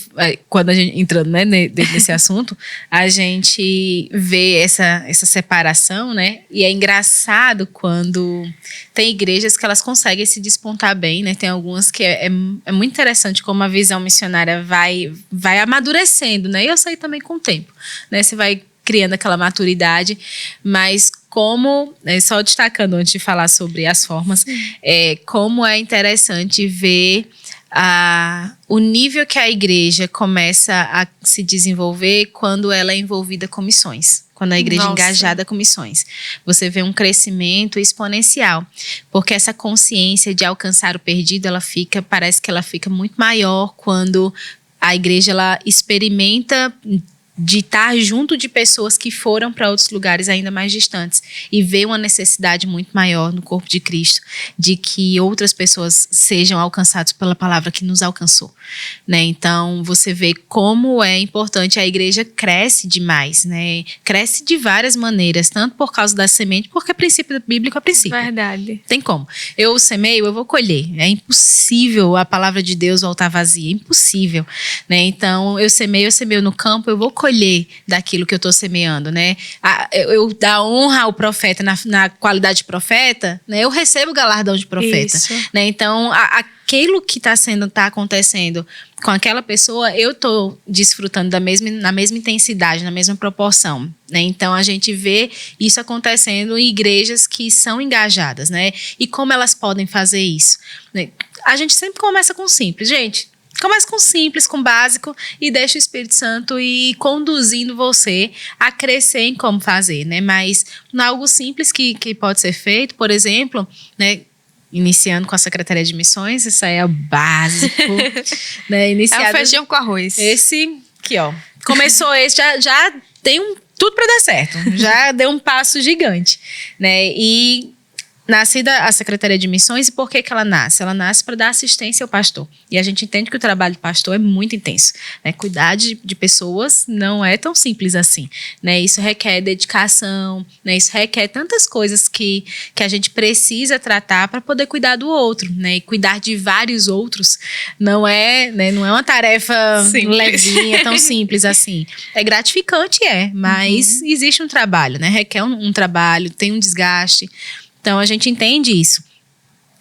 quando a gente entrando, né, nesse assunto, a gente vê essa separação, né? E é engraçado quando tem igrejas que elas conseguem se despontar bem, né? Tem algumas que é muito interessante como a visão missionária vai amadurecendo, né? E eu sei também com o tempo, né? Você vai criando aquela maturidade, mas só destacando antes de falar sobre as formas, como é interessante ver o nível que a igreja começa a se desenvolver quando ela é envolvida com missões. Quando a igreja é engajada com missões. Você vê um crescimento exponencial. Porque essa consciência de alcançar o perdido, parece que ela fica muito maior quando a igreja ela experimenta de estar junto de pessoas que foram para outros lugares ainda mais distantes e vê uma necessidade muito maior no corpo de Cristo de que outras pessoas sejam alcançadas pela palavra que nos alcançou, né? Então você vê como é importante, a igreja cresce demais, né? Cresce de várias maneiras, tanto por causa da semente, porque princípio bíblico é princípio. Verdade. Tem como. Eu semeio, eu vou colher. É impossível a palavra de Deus voltar vazia, é impossível, né? Então eu semeio no campo, eu vou colher colher daquilo que eu estou semeando, né? Eu dar honra ao profeta na qualidade de profeta, né? Eu recebo o galardão de profeta, né? Então, aquilo que tá acontecendo com aquela pessoa, eu tô desfrutando na mesma intensidade, na mesma proporção, né? Então, a gente vê isso acontecendo em igrejas que são engajadas, né? E como elas podem fazer isso, né? A gente sempre começa com simples, gente. Começa com simples, com básico, e deixa o Espírito Santo ir conduzindo você a crescer em como fazer, né? Mas algo simples que pode ser feito, por exemplo, né? Iniciando com a Secretaria de Missões, isso aí é o básico. Né? É o feijão com arroz. Esse aqui, ó. Começou esse, já tem tudo para dar certo. Já deu um passo gigante, né? E nascida a Secretaria de Missões, e por que ela nasce? Ela nasce para dar assistência ao pastor. E a gente entende que o trabalho do pastor é muito intenso, né? Cuidar de pessoas não é tão simples assim, né? Isso requer dedicação, né? Isso requer tantas coisas que a gente precisa tratar para poder cuidar do outro, né? E cuidar de vários outros não é, né? Não é uma tarefa levinha, tão simples assim. É gratificante, mas existe um trabalho, né? Requer um trabalho, tem um desgaste. Então, a gente entende isso.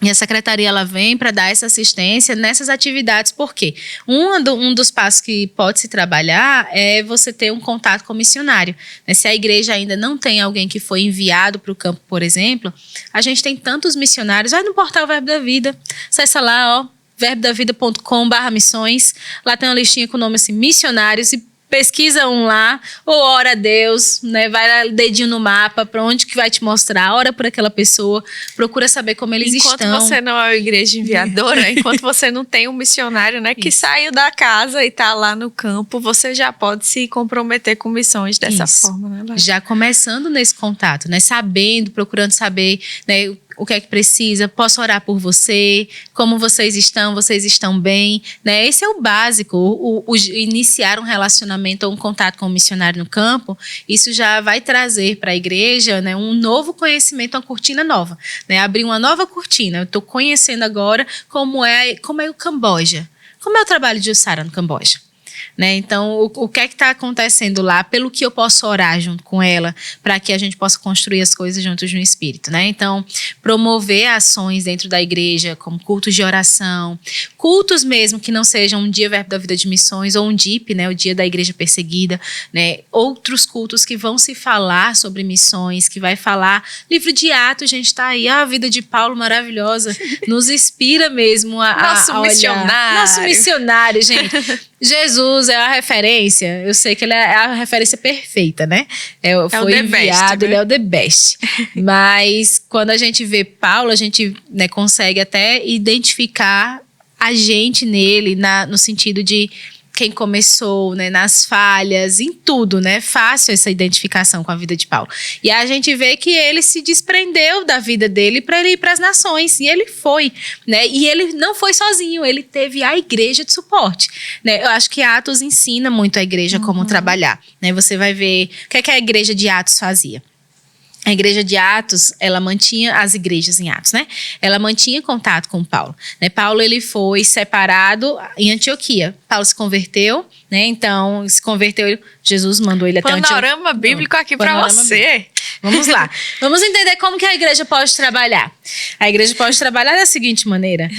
E a secretaria ela vem para dar essa assistência nessas atividades, por quê? Um dos passos que pode se trabalhar é você ter um contato com o missionário. Se a igreja ainda não tem alguém que foi enviado para o campo, por exemplo, a gente tem tantos missionários. Vai no portal Verbo da Vida, acessa lá, ó, verbodavida.com/missões. Lá tem uma listinha com o nome assim, missionários, e pesquisa um lá, ou ora a Deus, né? Vai lá, dedinho no mapa, para onde que vai te mostrar, ora por aquela pessoa, procura saber como eles estão. Enquanto você não é uma igreja enviadora, enquanto você não tem um missionário, né, que saiu da casa e tá lá no campo, você já pode se comprometer com missões dessa forma, né? Já começando nesse contato, né? Sabendo, procurando saber, né? O que é que precisa, posso orar por você, como vocês estão bem, né? Esse é o básico, o iniciar um relacionamento ou um contato com um missionário no campo, isso já vai trazer para a igreja, né, um novo conhecimento, uma cortina nova, né? Abrir uma nova cortina, eu estou conhecendo agora como é o Camboja, como é o trabalho de Jussara no Camboja. Né? Então, o que é que está acontecendo lá, pelo que eu posso orar junto com ela, para que a gente possa construir as coisas juntos no Espírito, né? Então, promover ações dentro da igreja, como cultos de oração, cultos mesmo que não sejam um dia Verbo da Vida de Missões, ou um DIP, né? O dia da igreja perseguida, né? Outros cultos que vão se falar sobre missões, que vai falar, livro de Atos, gente, tá aí, a vida de Paulo maravilhosa, nos inspira mesmo Nosso missionário. Nosso missionário, gente. Jesus é a referência, eu sei que ele é a referência perfeita, né? Foi enviado, ele é o the best. Mas quando a gente vê Paulo, a gente, né, consegue até identificar a gente nele, no sentido de quem começou, né, nas falhas, em tudo, né? Fácil essa identificação com a vida de Paulo. E a gente vê que ele se desprendeu da vida dele para ele ir para as nações. E ele foi, né? E ele não foi sozinho, ele teve a igreja de suporte, né? Eu acho que Atos ensina muito a igreja como trabalhar, né? Você vai ver o que a igreja de Atos fazia. A igreja de Atos, ela mantinha, as igrejas em Atos, né? Ela mantinha contato com Paulo, né? Paulo, ele foi separado em Antioquia. Paulo se converteu, né? Então, se converteu, Jesus mandou ele até Antioquia. Panorama bíblico aqui para você. Vamos lá. Vamos entender como que a igreja pode trabalhar. A igreja pode trabalhar da seguinte maneira.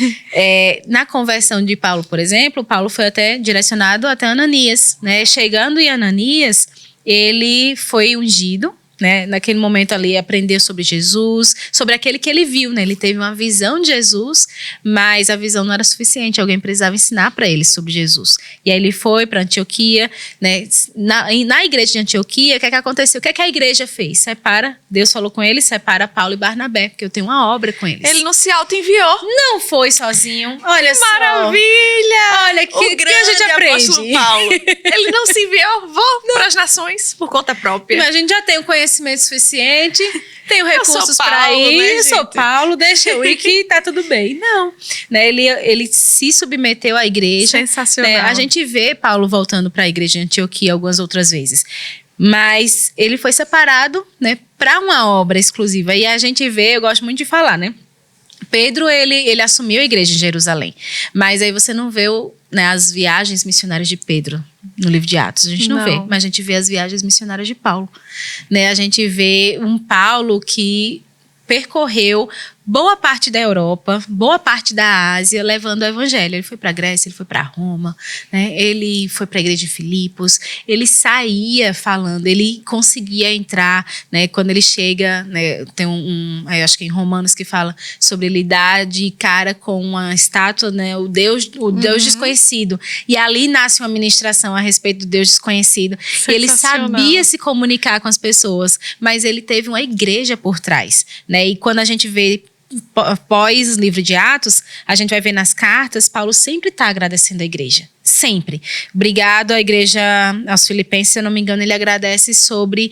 Na conversão de Paulo, por exemplo, Paulo foi até direcionado até Ananias, né? Chegando em Ananias, ele foi ungido, né? Naquele momento ali aprendeu sobre Jesus, sobre aquele que ele viu, né? Ele teve uma visão de Jesus, mas a visão não era suficiente, alguém precisava ensinar para ele sobre Jesus. E aí ele foi para Antioquia, né? Na igreja de Antioquia, o que é que aconteceu? O que é que a igreja fez? Deus falou com ele, separa Paulo e Barnabé, porque eu tenho uma obra com eles. Ele não se auto-enviou. Não foi sozinho. Olha que maravilha! Olha que a gente aprende. Paulo. Ele não se enviou, vou para as nações por conta própria. Mas a gente já tem o conhecimento suficiente, tenho recursos para ir, né, eu sou Paulo, deixa eu ir que tá tudo bem. Não, né? Ele se submeteu à igreja. Sensacional. Né? A gente vê Paulo voltando para a igreja de Antioquia algumas outras vezes. Mas ele foi separado, né, para uma obra exclusiva. E a gente vê, eu gosto muito de falar, né? Pedro, ele assumiu a igreja em Jerusalém. Mas aí você não vê as viagens missionárias de Pedro no livro de Atos. A gente não vê, mas a gente vê as viagens missionárias de Paulo. Né? A gente vê um Paulo que percorreu boa parte da Europa, boa parte da Ásia, levando o evangelho. Ele foi para a Grécia, ele foi para Roma, né? Ele foi para a igreja de Filipos, ele saía falando, ele conseguia entrar, né? Quando ele chega, né? Tem eu acho que em Romanos que fala sobre lidar de cara com uma estátua, né? O Deus desconhecido. E ali nasce uma ministração a respeito do Deus desconhecido. E ele sabia se comunicar com as pessoas, mas ele teve uma igreja por trás, né? E quando a gente vê após o livro de Atos, a gente vai ver nas cartas, Paulo sempre está agradecendo a igreja. Sempre. Obrigado à igreja, aos Filipenses, se eu não me engano, ele agradece sobre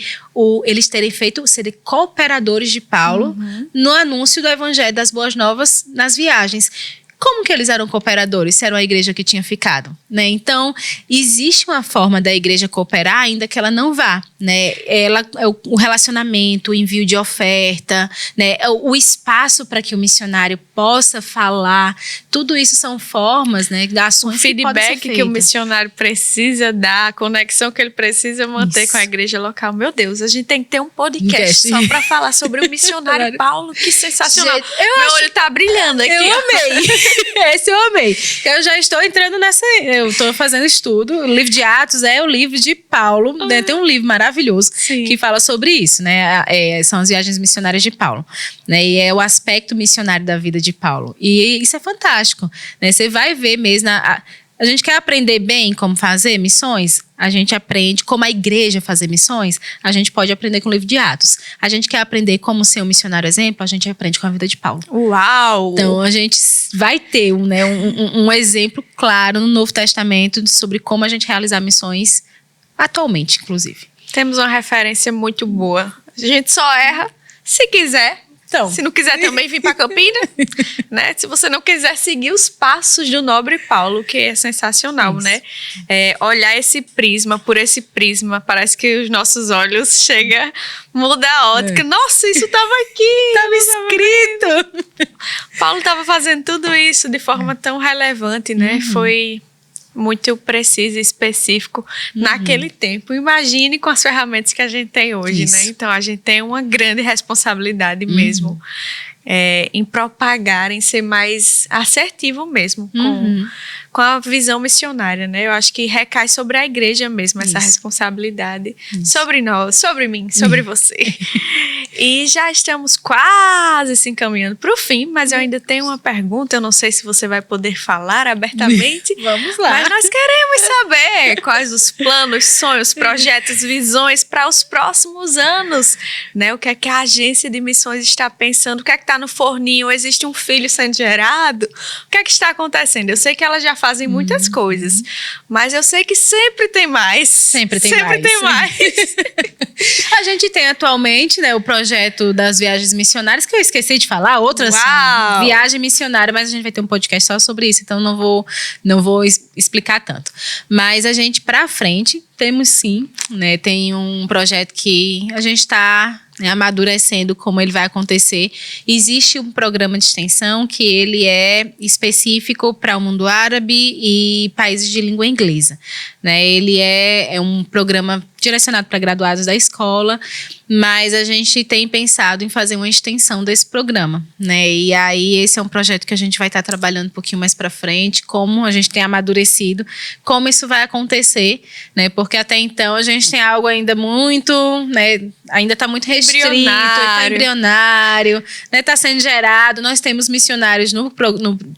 eles terem serem cooperadores de Paulo no anúncio do evangelho das boas novas nas viagens. Como que eles eram cooperadores? Se era uma igreja que tinha ficado, né? Então, existe uma forma da igreja cooperar, ainda que ela não vá, né? O relacionamento, o envio de oferta, né? O espaço para que o missionário possa falar, tudo isso são formas, né? De ações o feedback que o missionário precisa dar, a conexão que ele precisa manter com a igreja local. Meu Deus, a gente tem que ter um podcast só para falar sobre o missionário Paulo. Que sensacional. Gente, meu olho tá brilhando aqui. Eu amei. Esse eu amei. Eu já estou entrando nessa. Eu estou fazendo estudo. O livro de Atos é o livro de Paulo. Né? Tem um livro maravilhoso que fala sobre isso, né? São as viagens missionárias de Paulo. Né? E é o aspecto missionário da vida de Paulo. E isso é fantástico. Né? Você vai ver mesmo. A gente quer aprender bem como fazer missões? A gente aprende como a igreja fazer missões? A gente pode aprender com o livro de Atos. A gente quer aprender como ser um missionário exemplo? A gente aprende com a vida de Paulo. Uau! Então, a gente vai ter um exemplo claro no Novo Testamento sobre como a gente realizar missões atualmente, inclusive. Temos uma referência muito boa. A gente só erra se quiser. Então. Se não quiser também vir para Campina, né? Se você não quiser seguir os passos do nobre Paulo, que é sensacional, né? Olhar esse prisma, por esse prisma, parece que os nossos olhos chegam, muda a ótica. Nossa, isso estava aqui! Estava escrito! Paulo estava fazendo tudo isso de forma tão relevante, né? Foi muito preciso e específico naquele tempo. Imagine com as ferramentas que a gente tem hoje, né? Então, a gente tem uma grande responsabilidade mesmo em propagar, em ser mais assertivo mesmo com a visão missionária, né? Eu acho que recai sobre a igreja mesmo essa responsabilidade. Sobre nós, sobre mim, sobre você. E já estamos quase se encaminhando para o fim, mas eu ainda tenho uma pergunta. Eu não sei se você vai poder falar abertamente. Vamos lá. Mas nós queremos saber quais os planos, sonhos, projetos, visões para os próximos anos, né? O que é que a agência de missões está pensando? O que é que está no forninho? Existe um filho sendo gerado? O que é que está acontecendo? Eu sei que elas já fazem muitas coisas, mas eu sei que sempre tem mais. Sempre tem mais. A gente tem atualmente, né, o projeto das viagens missionárias, que eu esqueci de falar, outras viagem missionária, mas a gente vai ter um podcast só sobre isso, então não vou explicar tanto. Mas a gente, pra frente, temos sim, né, tem um projeto que a gente está amadurecendo como ele vai acontecer. Existe um programa de extensão que ele é específico para o mundo árabe e países de língua inglesa, né? Ele é um programa direcionado para graduados da escola, mas a gente tem pensado em fazer uma extensão desse programa, né? E aí esse é um projeto que a gente vai estar trabalhando um pouquinho mais para frente, como a gente tem amadurecido, como isso vai acontecer, né? Porque até então a gente tem algo ainda muito, né? Ainda está muito restrito, está embrionário, né? Está sendo gerado. Nós temos missionários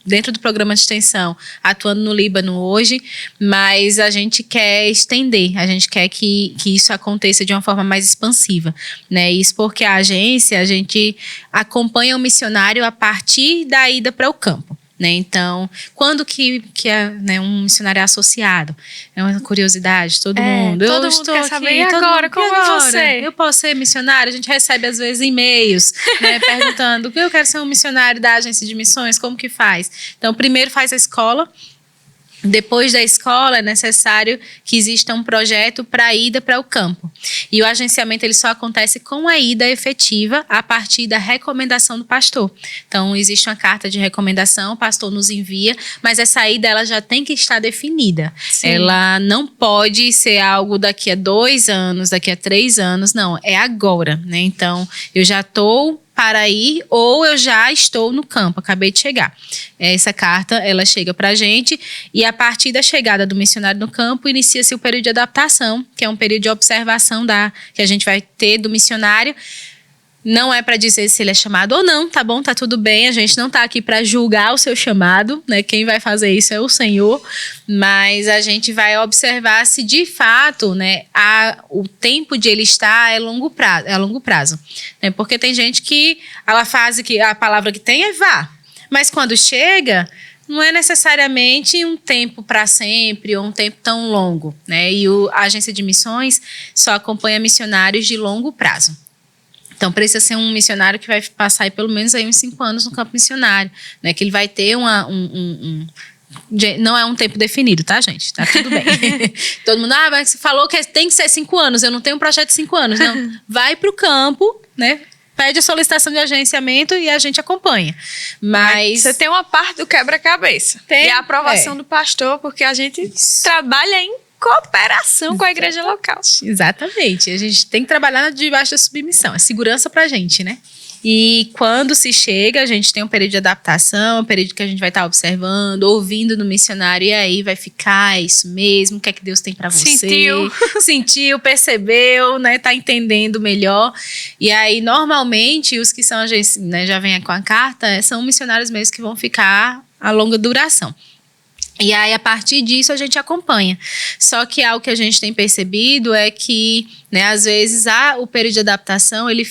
dentro do programa de extensão atuando no Líbano hoje, mas a gente quer estender, a gente quer que isso aconteça de uma forma mais expansiva, né? Isso porque a agência, a gente acompanha o missionário a partir da ida para o campo. Né? Então, quando que é, né, um missionário associado? É uma curiosidade de todo mundo. Todo mundo quer saber, e agora? Como é você? Eu posso ser missionário? A gente recebe, às vezes, e-mails, né, perguntando, eu quero ser um missionário da agência de missões, como que faz? Então, primeiro faz a escola, Depois da escola, é necessário que exista um projeto para a ida para o campo. E o agenciamento ele só acontece com a ida efetiva a partir da recomendação do pastor. Então, existe uma carta de recomendação, o pastor nos envia, mas essa ida ela já tem que estar definida. Sim. Ela não pode ser algo daqui a 2 anos, daqui a 3 anos, não. É agora, né? Então, eu já estou para ir ou eu já estou no campo, acabei de chegar. Essa carta, ela chega para a gente e a partir da chegada do missionário no campo, inicia-se o período de adaptação, que é um período de observação que a gente vai ter do missionário. Não é para dizer se ele é chamado ou não, tá bom? Tá tudo bem, a gente não tá aqui para julgar o seu chamado, né? Quem vai fazer isso é o Senhor, mas a gente vai observar se de fato, né, o tempo de ele estar é a longo prazo, né? Porque tem gente que ela faz que a palavra que tem é vá, mas quando chega não é necessariamente um tempo para sempre ou um tempo tão longo, né? E a agência de missões só acompanha missionários de longo prazo. Então, precisa ser um missionário que vai passar aí pelo menos aí uns 5 anos no campo missionário, né? Que ele vai ter não é um tempo definido, tá, gente? Tá tudo bem. Todo mundo, mas você falou que tem que ser 5 anos, eu não tenho um projeto de 5 anos. Não, vai pro campo, né? Pede a solicitação de agenciamento e a gente acompanha. Mas você tem uma parte do quebra-cabeça. E a aprovação do pastor, porque a gente trabalha em cooperação com a igreja local. Exatamente. A gente tem que trabalhar debaixo da submissão. É segurança pra gente, né? E quando se chega, a gente tem um período de adaptação, um período que a gente vai estar observando, ouvindo no missionário, e aí vai ficar, é isso mesmo, o que é que Deus tem pra você? Sentiu, percebeu, né? Tá entendendo melhor. E aí, normalmente, os que são, né, já vêm com a carta, são missionários mesmo que vão ficar a longa duração. E aí, a partir disso, a gente acompanha. Só que algo que a gente tem percebido é que, né, às vezes, o período de adaptação, ele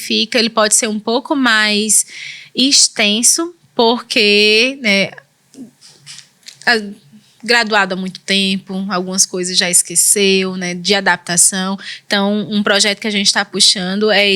pode ser um pouco mais extenso, porque, né, graduado há muito tempo, algumas coisas já esqueceu, né, de adaptação. Então, um projeto que a gente está puxando é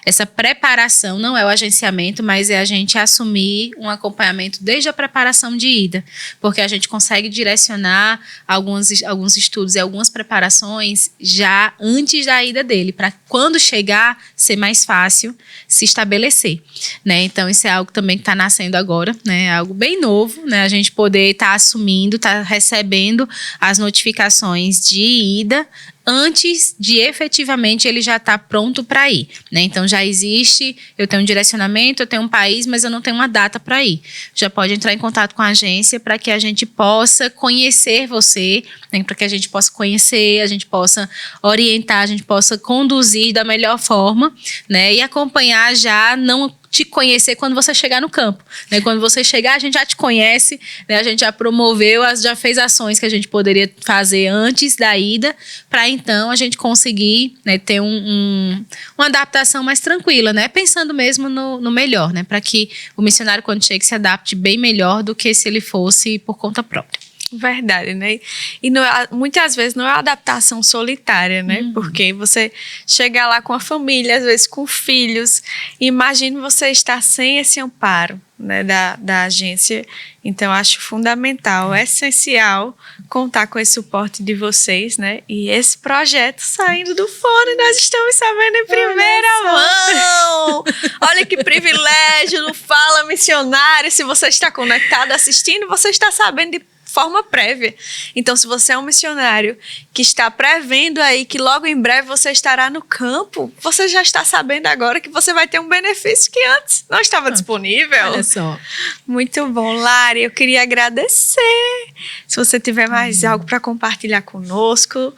essa preparação, não é o agenciamento, mas é a gente assumir um acompanhamento desde a preparação de ida, porque a gente consegue direcionar alguns estudos e algumas preparações já antes da ida dele, para quando chegar, ser mais fácil se estabelecer, né? Então, isso é algo também que está nascendo agora, né? Algo bem novo, né? A gente poder estar assumindo, recebendo as notificações de ida antes de efetivamente ele já estar pronto para ir, né? Então já existe, eu tenho um direcionamento, eu tenho um país, mas eu não tenho uma data para ir. Já pode entrar em contato com a agência para que a gente possa conhecer você, né? Para que a gente possa conhecer, a gente possa orientar, a gente possa conduzir da melhor forma, né? E acompanhar já, não te conhecer quando você chegar no campo, né? Quando você chegar, a gente já te conhece, né? A gente já promoveu, já fez ações que a gente poderia fazer antes da ida, para então a gente conseguir, né, ter uma adaptação mais tranquila, né? Pensando mesmo no melhor, né? Para que o missionário, quando chega, se adapte bem melhor do que se ele fosse por conta própria. Verdade, né? E muitas vezes não é uma adaptação solitária, né? Porque você chega lá com a família, às vezes com filhos, e imagine você estar sem esse amparo, né, da agência. Então, acho fundamental, essencial contar com esse suporte de vocês, né? E esse projeto saindo do forno, nós estamos sabendo em primeira mão. Olha que privilégio, no Fala Missionário. Se você está conectado assistindo, você está sabendo de forma prévia. Então, se você é um missionário que está prevendo aí que logo em breve você estará no campo, você já está sabendo agora que você vai ter um benefício que antes não estava disponível. Olha só. Muito bom, Lari. Eu queria agradecer. Se você tiver mais algo para compartilhar conosco,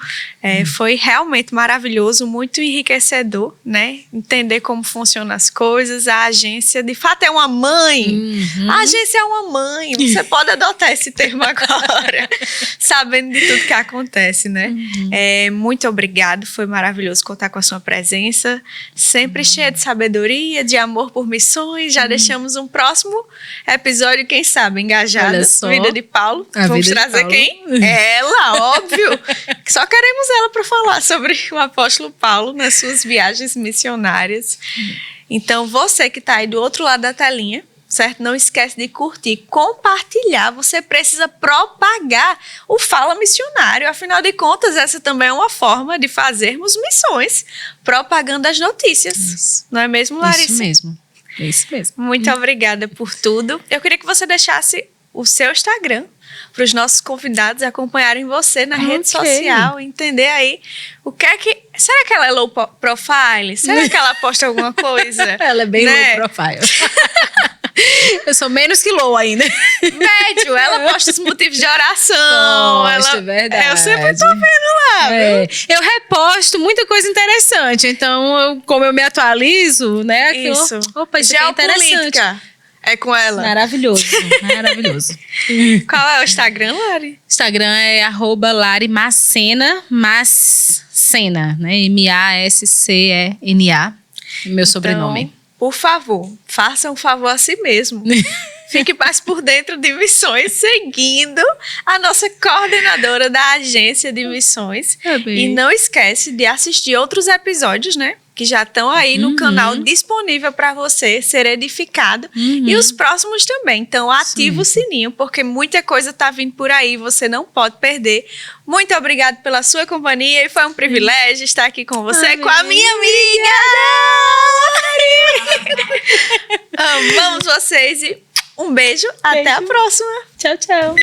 foi realmente maravilhoso, muito enriquecedor, né? Entender como funcionam as coisas. A agência, de fato, é uma mãe. A agência é uma mãe. Você pode adotar esse termo agora. Sabendo de tudo que acontece, né? Muito obrigado, foi maravilhoso contar com a sua presença, sempre cheia de sabedoria, de amor por missões. Já deixamos um próximo episódio, quem sabe, engajado. Vida de Paulo. Vamos trazer quem? Ela, óbvio. Só queremos ela para falar sobre o apóstolo Paulo nas suas viagens missionárias. Então, você que está aí do outro lado da telinha, certo? Não esquece de curtir, compartilhar. Você precisa propagar o Fala Missionário. Afinal de contas, essa também é uma forma de fazermos missões, propagando as notícias. Isso. Não é mesmo, Larissa? Isso mesmo. É isso mesmo. Muito obrigada por tudo. Eu queria que você deixasse o seu Instagram para os nossos convidados acompanharem você na rede social, entender aí o que é que... Será que ela é low profile? Será que ela posta alguma coisa? Ela é bem low profile. Eu sou menos que low ainda. Médio, ela posta os motivos de oração. Posta, é verdade. Eu sempre tô vendo lá. Eu reposto muita coisa interessante. Então, como eu me atualizo, né? Aquilo, Isso. Opa, isso aqui é interessante. É com ela. Maravilhoso, maravilhoso. Qual é o Instagram, Lari? Instagram é @LariMacena, Macena, né? MASCENA, meu sobrenome. Por favor, faça um favor a si mesmo. Fique mais por dentro de missões, seguindo a nossa coordenadora da agência de missões. E não esquece de assistir outros episódios, né? Que já estão aí no canal disponível para você ser edificado. E os próximos também. Então, ativa o sininho, porque muita coisa está vindo por aí. Você não pode perder. Muito obrigada pela sua companhia. E foi um privilégio estar aqui com você, com a minha amiga. Amamos vocês e um beijo. Até a próxima. Tchau, tchau.